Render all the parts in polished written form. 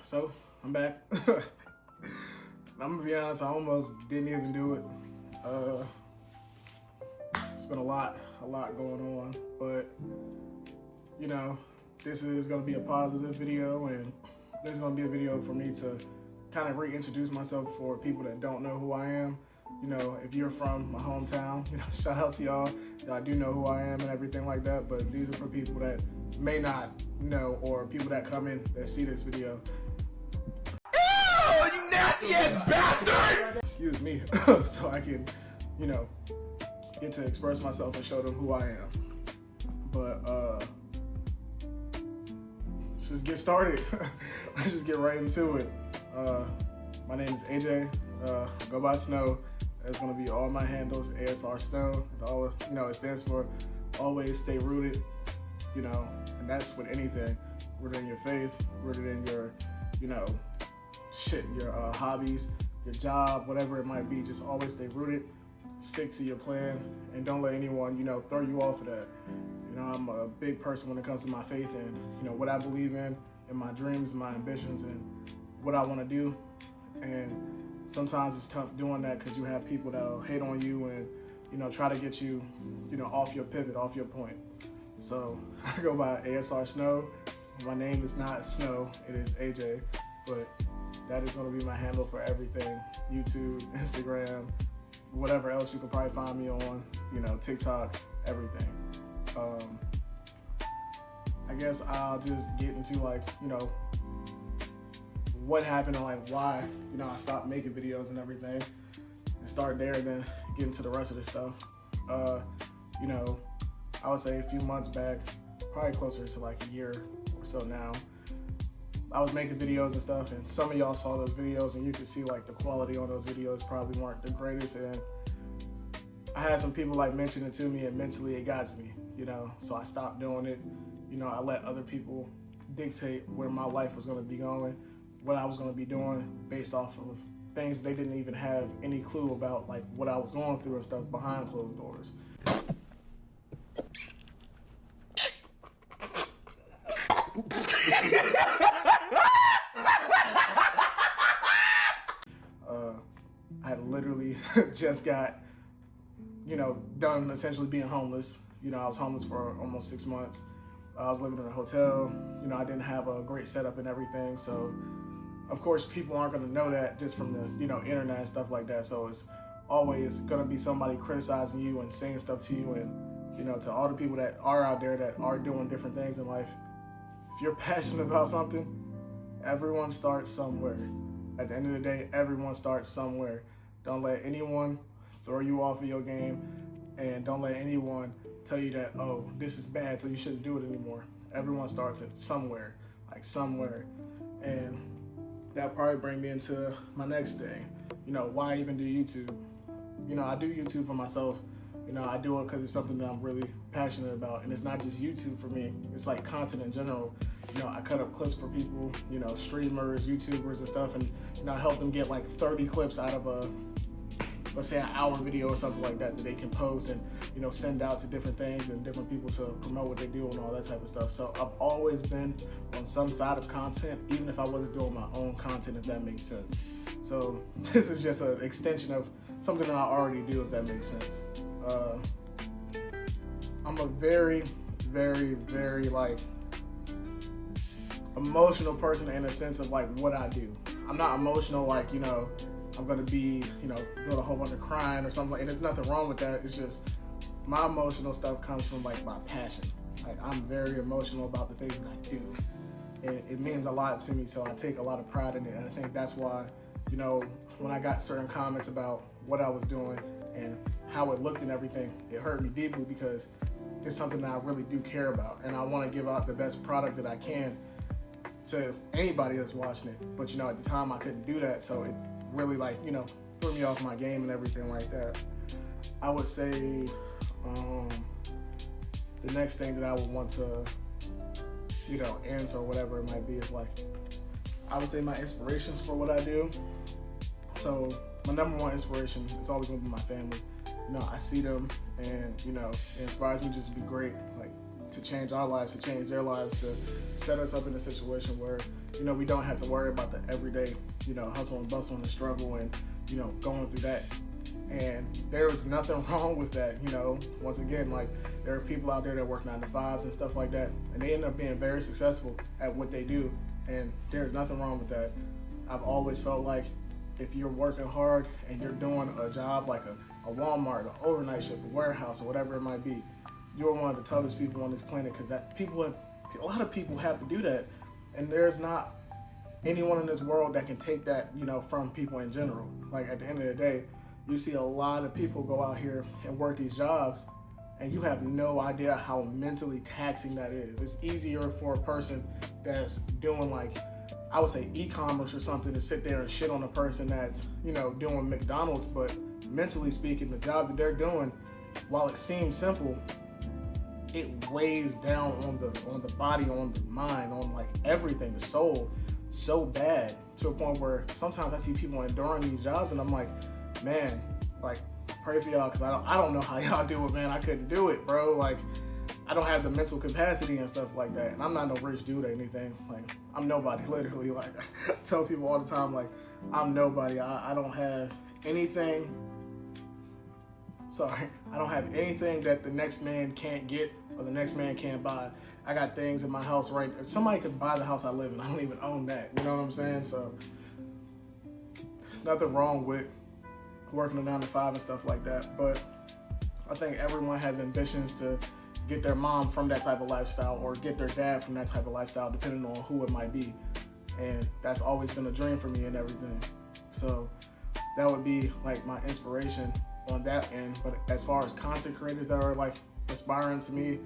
So I'm back. I'm gonna be honest, I almost didn't even do it. It's been a lot going on, but you know, this is gonna be a positive video, and this is gonna be a video for me to kind of reintroduce myself for people that don't know who I am. You know, if you're from my hometown, you know, shout out to y'all. Y'all do know who I am and everything like that, but these are for people that may not know, or people that come in that see this video. Ew, you nasty ass bastard! Excuse me, so I can, you know, get to express myself and show them who I am. But let's just get started. Let's just get right into it. My name is AJ. Go by Snow. That's gonna be all my handles. ASRSNOW. It stands for always stay rooted. You know, and that's with anything. Rooted in your faith. Rooted in your, your hobbies, your job, whatever it might be. Just always stay rooted. Stick to your plan, and don't let anyone, throw you off of that. I'm a big person when it comes to my faith and, what I believe in, and my dreams, my ambitions, and what I want to do. And sometimes it's tough doing that because you have people that'll hate on you and, try to get you, off your pivot, off your point. So I go by ASRSNOW. My name is not Snow, it is AJ, but that is going to be my handle for everything. YouTube, Instagram, whatever else you can probably find me on, TikTok, everything. I guess I'll just get into what happened and why, I stopped making videos and everything, and start there and then get into the rest of this stuff. I would say a few months back, probably closer to a year or so now, I was making videos and stuff, and some of y'all saw those videos and you could see the quality on those videos probably weren't the greatest, and I had some people mention it to me, and mentally it got to me, so I stopped doing it. I let other people dictate where my life was going to be going, what I was going to be doing based off of things they didn't even have any clue about, what I was going through and stuff behind closed doors. I literally just got, done essentially being homeless. I was homeless for almost 6 months. I was living in a hotel. I didn't have a great setup and everything. So, of course, people aren't going to know that just from the, internet and stuff like that. So it's always going to be somebody criticizing you and saying stuff to you. And, to all the people that are out there that are doing different things in life, if you're passionate about something, everyone starts somewhere. At the end of the day, everyone starts somewhere. Don't let anyone throw you off of your game, and don't let anyone tell you that, oh, this is bad, so you shouldn't do it anymore. Everyone starts at somewhere, somewhere. And that probably brings me into my next thing. Why even do YouTube? I do YouTube for myself. I do it because it's something that I'm really passionate about. And it's not just YouTube for me, it's content in general. I cut up clips for people, streamers, YouTubers and stuff, and I help them get 30 clips out of a, let's say, an hour video or something like that they can post and, send out to different things and different people to promote what they do and all that type of stuff. So I've always been on some side of content, even if I wasn't doing my own content, if that makes sense. So this is just an extension of something that I already do, if that makes sense. I'm a very, very, very emotional person in a sense of what I do. I'm not emotional I'm gonna be doing a whole bunch of crying or something, and there's nothing wrong with that. It's just my emotional stuff comes from my passion. I'm very emotional about the things that I do, and it means a lot to me, so I take a lot of pride in it. And I think that's why when I got certain comments about what I was doing and how it looked and everything, it hurt me deeply because it's something that I really do care about, and I want to give out the best product that I can to anybody that's watching it. But at the time I couldn't do that, so it really threw me off my game and everything like that. I would say the next thing that I would want to answer, or whatever it might be, is I would say my inspirations for what I do. So my number one inspiration is always going to be my family. I see them, and it inspires me just to be great. to change our lives, to change their lives, to set us up in a situation where, you know, we don't have to worry about the everyday, you know, hustle and bustle and struggle and, you know, going through that. And there is nothing wrong with that, you know. Once again, like, there are people out there that work 9 to 5s and stuff like that, and they end up being very successful at what they do, and there's nothing wrong with that. I've always felt like if you're working hard and you're doing a job like a Walmart, an overnight shift, a warehouse, or whatever it might be, you're one of the toughest people on this planet, because a lot of people have to do that, and there's not anyone in this world that can take that, you know, from people in general. Like, at the end of the day, you see a lot of people go out here and work these jobs, and you have no idea how mentally taxing that is. It's easier for a person that's doing, like, I would say e-commerce or something, to sit there and shit on a person that's, you know, doing McDonald's, but mentally speaking, the job that they're doing, while it seems simple, it weighs down on the body, on the mind, on like everything, the soul, so bad, to a point where sometimes I see people enduring these jobs and I'm like, man, like, pray for y'all, because I don't know how y'all do it, man. I couldn't do it, bro. Like, I don't have the mental capacity and stuff like that. And I'm not no rich dude or anything. Like, I'm nobody, literally. Like, I tell people all the time, like, I'm nobody. I don't have anything. Sorry. I don't have anything that the next man can't get or the next man can't buy. I got things in my house, right? If somebody could buy the house I live in, I don't even own that. You know what I'm saying? So, there's nothing wrong with working a 9 to 5 and stuff like that, but I think everyone has ambitions to get their mom from that type of lifestyle or get their dad from that type of lifestyle, depending on who it might be. And that's always been a dream for me and everything. So that would be like my inspiration on that end. But as far as content creators that are like inspiring to me,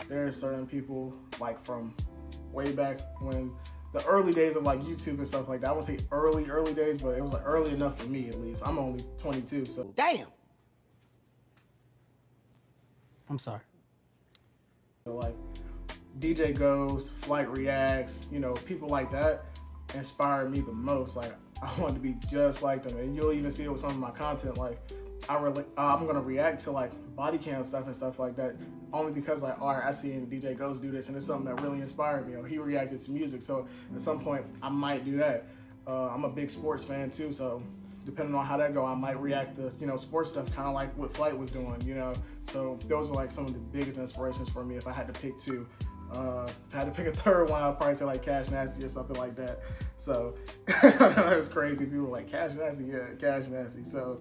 there are certain people like from way back when the early days of like YouTube and stuff like that. I wouldn't say early days, but it was like early enough for me at least. I'm only 22, so. Damn. I'm sorry. So like DJ Goes, Flight Reacts, you know, people like that inspired me the most. Like, I wanted to be just like them, and you'll even see it with some of my content. Like, I'm gonna react to like body cam stuff and stuff like that, only because like, all right, I seen DJ Goes do this, and it's something that really inspired me. Or he reacted to music, so at some point I might do that. I'm a big sports fan too, so depending on how that go, I might react to, you know, sports stuff, kind of like what Flight was doing, you know. So those are like some of the biggest inspirations for me. If I had to pick two, if I had to pick a third one, I'd probably say like Cash Nasty or something like that. So it's crazy. People were like, Cash Nasty, yeah, Cash Nasty. So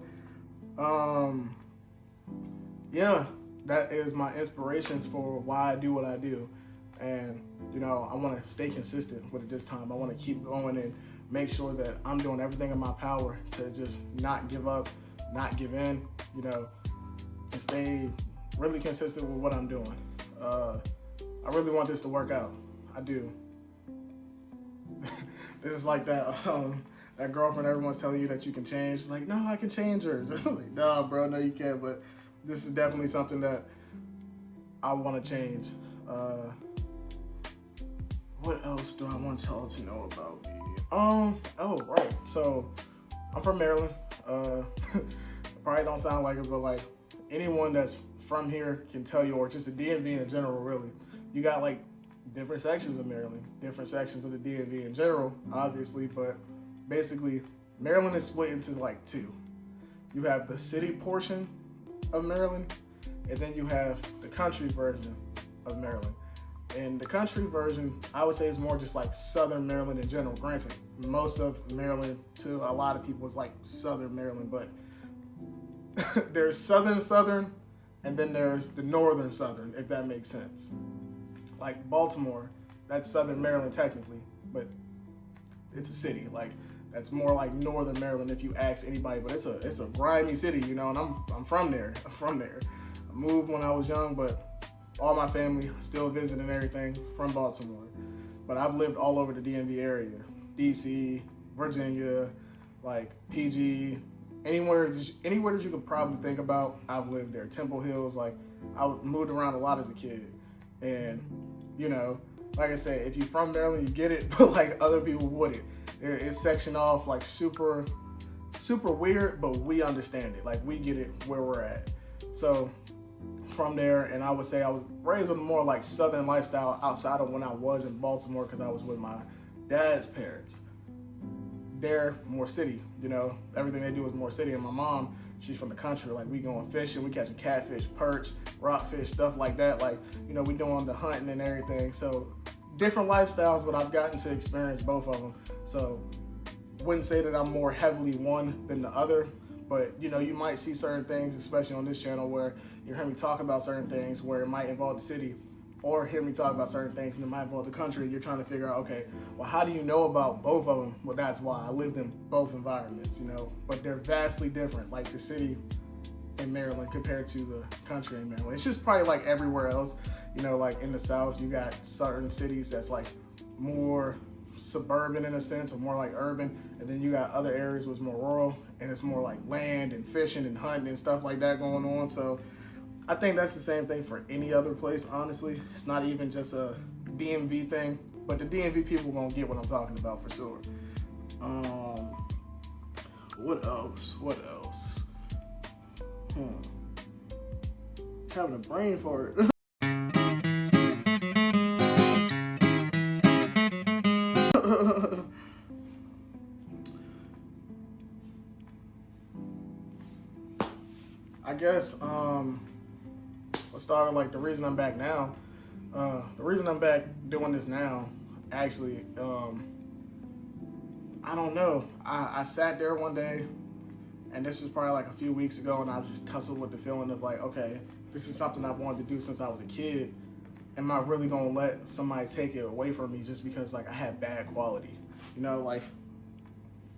yeah, that is my inspirations for why I do what I do. And, you know, I want to stay consistent with it this time. I want to keep going and make sure that I'm doing everything in my power to just not give up, not give in, you know, and stay really consistent with what I'm doing. I really want this to work out. I do. This is like that girlfriend everyone's telling you that you can change. It's like, no, I can change her. Just like, no, bro, no, you can't. But this is definitely something that I want to change. What else do I want y'all to know about me? Oh, right. So, I'm from Maryland. Probably don't sound like it, but like anyone that's from here can tell you, or just the DMV in general, really. You got like different sections of Maryland, different sections of the DMV in general, obviously, but basically Maryland is split into like two. You have the city portion of Maryland, and then you have the country version of Maryland. And the country version, I would say, is more just like Southern Maryland in general. Granted, most of Maryland to a lot of people is like Southern Maryland, but there's Southern, and then there's the Northern Southern, if that makes sense. Like Baltimore, that's Southern Maryland technically, but it's a city. Like, that's more like Northern Maryland if you ask anybody, but it's a grimy city, you know, and I'm from there. I moved when I was young, but all my family still visit and everything from Baltimore. But I've lived all over the DMV area, DC, Virginia, like PG, anywhere that you could probably think about, I've lived there. Temple Hills, like, I moved around a lot as a kid. And, you know, like I said, if you're from Maryland, you get it, but like other people wouldn't. It's sectioned off like super weird, but we understand it. Like, we get it where we're at. So from there, and I would say I was raised with a more like southern lifestyle outside of when I was in Baltimore, because I was with my dad's parents. They're more city, you know, everything they do is more city. And my mom, she's from the country. Like, we going fishing, we catching catfish, perch, rockfish, stuff like that. Like, you know, we doing the hunting and everything. So different lifestyles, but I've gotten to experience both of them. So wouldn't say that I'm more heavily one than the other, but you know, you might see certain things, especially on this channel, where you hear me talk about certain things where it might involve the city, or hear me talk about certain things and it might involve the country, and you're trying to figure out, okay, well, how do you know about both of them? Well, that's why I lived in both environments, you know, but they're vastly different, like the city in Maryland compared to the country in Maryland. It's just probably like everywhere else, you know, like in the South, you got certain cities that's like more suburban in a sense, or more like urban, and then you got other areas where it's more rural and it's more like land and fishing and hunting and stuff like that going on. So I think that's the same thing for any other place, honestly. It's not even just a DMV thing, but the DMV people gonna get what I'm talking about for sure. What else? Having a brain fart. I guess let's start with like the reason I'm back now. The reason I'm back doing this now, actually, I don't know. I sat there one day, and this was probably like a few weeks ago, and I just tussled with the feeling of like, okay, this is something I've wanted to do since I was a kid. Am I really gonna let somebody take it away from me just because like I had bad quality? You know, like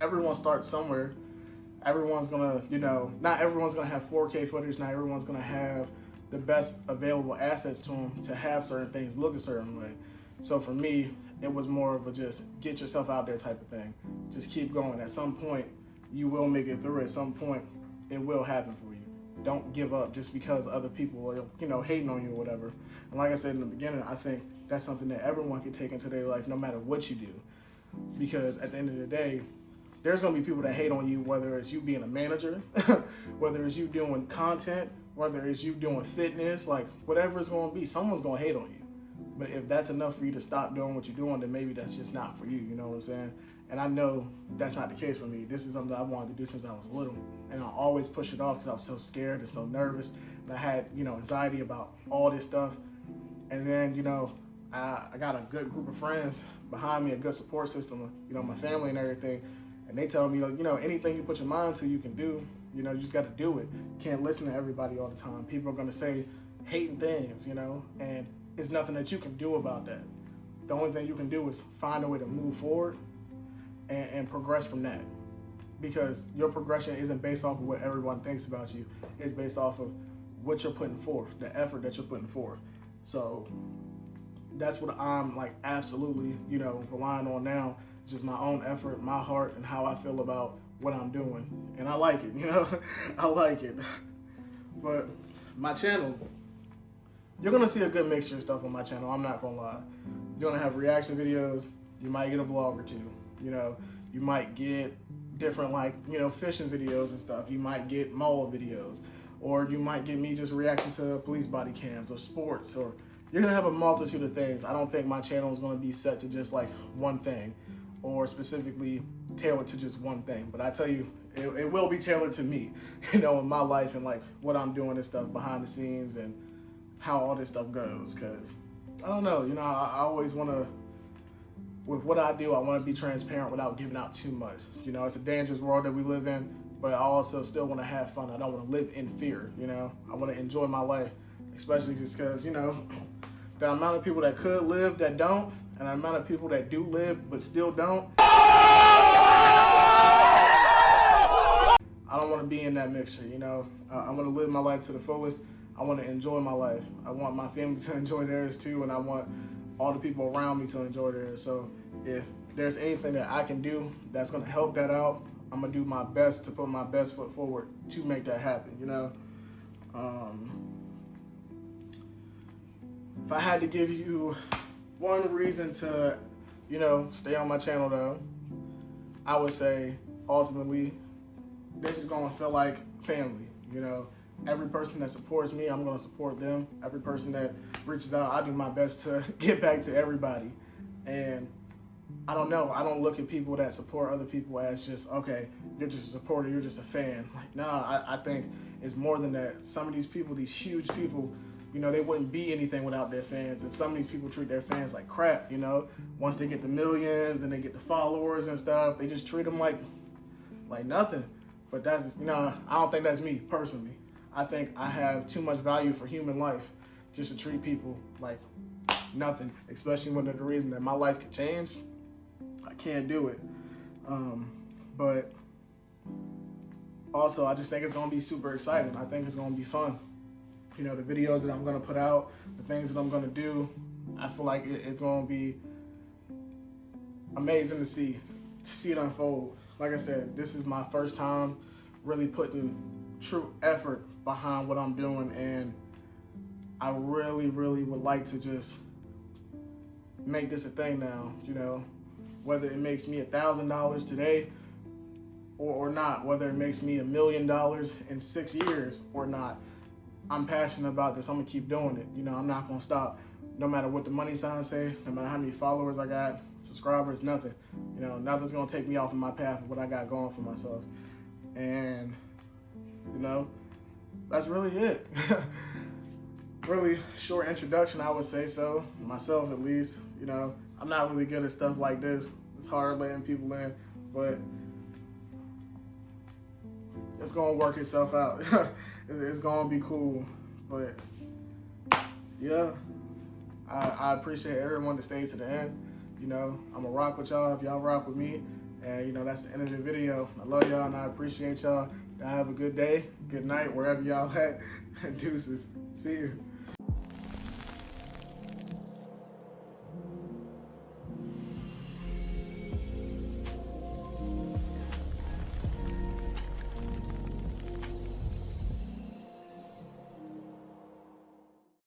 everyone starts somewhere. Everyone's gonna, you know, not everyone's gonna have 4K footage. Not everyone's gonna have the best available assets to them to have certain things look a certain way. So for me, it was more of a just get yourself out there type of thing. Just keep going. At some point, you will make it through. At some point, it will happen for you. Don't give up just because other people are, you know, hating on you or whatever. And like I said in the beginning, I think that's something that everyone can take into their life no matter what you do. Because at the end of the day, there's gonna be people that hate on you, whether it's you being a manager, whether it's you doing content, whether it's you doing fitness, like whatever it's gonna be, someone's gonna hate on you. But if that's enough for you to stop doing what you're doing, then maybe that's just not for you, you know what I'm saying? And I know that's not the case for me. This is something I wanted to do since I was little. And I always push it off because I was so scared and so nervous. And I had, you know, anxiety about all this stuff. And then, you know, I got a good group of friends behind me, a good support system, you know, my family and everything. And they tell me, you know, anything you put your mind to, you can do. You know, you just got to do it. You can't listen to everybody all the time. People are going to say hating things, you know, and there's nothing that you can do about that. The only thing you can do is find a way to move forward and progress from that. Because your progression isn't based off of what everyone thinks about you. It's based off of what you're putting forth, the effort that you're putting forth. So that's what I'm like absolutely, you know, relying on now. Just my own effort, my heart, and how I feel about what I'm doing. And I like it, you know, I like it. But my channel, you're gonna see a good mixture of stuff on my channel, I'm not gonna lie. You're gonna have reaction videos, you might get a vlog or two, you know, you might get different like, you know, fishing videos and stuff. You might get mall videos, or you might get me just reacting to police body cams or sports, or you're gonna have a multitude of things. I don't think my channel is gonna be set to just like one thing, or specifically tailored to just one thing. But I tell you, it will be tailored to me, you know, in my life and like what I'm doing and stuff behind the scenes and how all this stuff goes. Cause I don't know, you know, I always wanna, with what I do, I wanna be transparent without giving out too much. You know, it's a dangerous world that we live in, but I also still wanna have fun. I don't wanna live in fear, you know? I wanna enjoy my life, especially just cause, you know, the amount of people that could live that don't, and the amount of people that do live but still don't. I don't want to be in that mixture, you know. I want to live my life to the fullest. I want to enjoy my life. I want my family to enjoy theirs too, and I want all the people around me to enjoy theirs. So if there's anything that I can do that's going to help that out, I'm going to do my best to put my best foot forward to make that happen, you know. If I had to give you one reason to, you know, stay on my channel though, I would say ultimately this is gonna feel like family, you know. every person that supports me, I'm gonna support them. Every person that reaches out, I do my best to get back to everybody. And I don't know, I don't look at people that support other people as just, okay, you're just a supporter, you're just a fan. Like, nah, I think it's more than that. Some of these people, these huge people, you know, they wouldn't be anything without their fans. And some of these people treat their fans like crap, you know. Once they get the millions and they get the followers and stuff, they just treat them like nothing. But that's, you know, I don't think that's me personally. I think I have too much value for human life just to treat people like nothing, especially when there's the reason that my life could change. I can't do it. But also, I just think it's going to be super exciting. I think it's going to be fun. You know, the videos that I'm going to put out, the things that I'm going to do, I feel like it's going to be amazing to see it unfold. Like I said, this is my first time really putting true effort behind what I'm doing, and I really, really would like to just make this a thing now, you know, whether it makes me $1,000 today or not, whether it makes me $1 million in 6 years or not. I'm passionate about this. I'm gonna keep doing it. You know, I'm not gonna stop. No matter what the money signs say, no matter how many followers I got, subscribers, nothing. You know, nothing's gonna take me off of my path of what I got going for myself. And, you know, that's really it. Really short introduction, I would say so. Myself, at least. You know, I'm not really good at stuff like this. It's hard letting people in, but it's gonna work itself out. It's gonna be cool. But yeah, I appreciate everyone that stayed to the end. You know, I'm gonna rock with y'all if y'all rock with me. And you know, that's the end of the video. I love y'all and I appreciate y'all. Y'all have a good day, good night, wherever y'all at. Deuces. See you.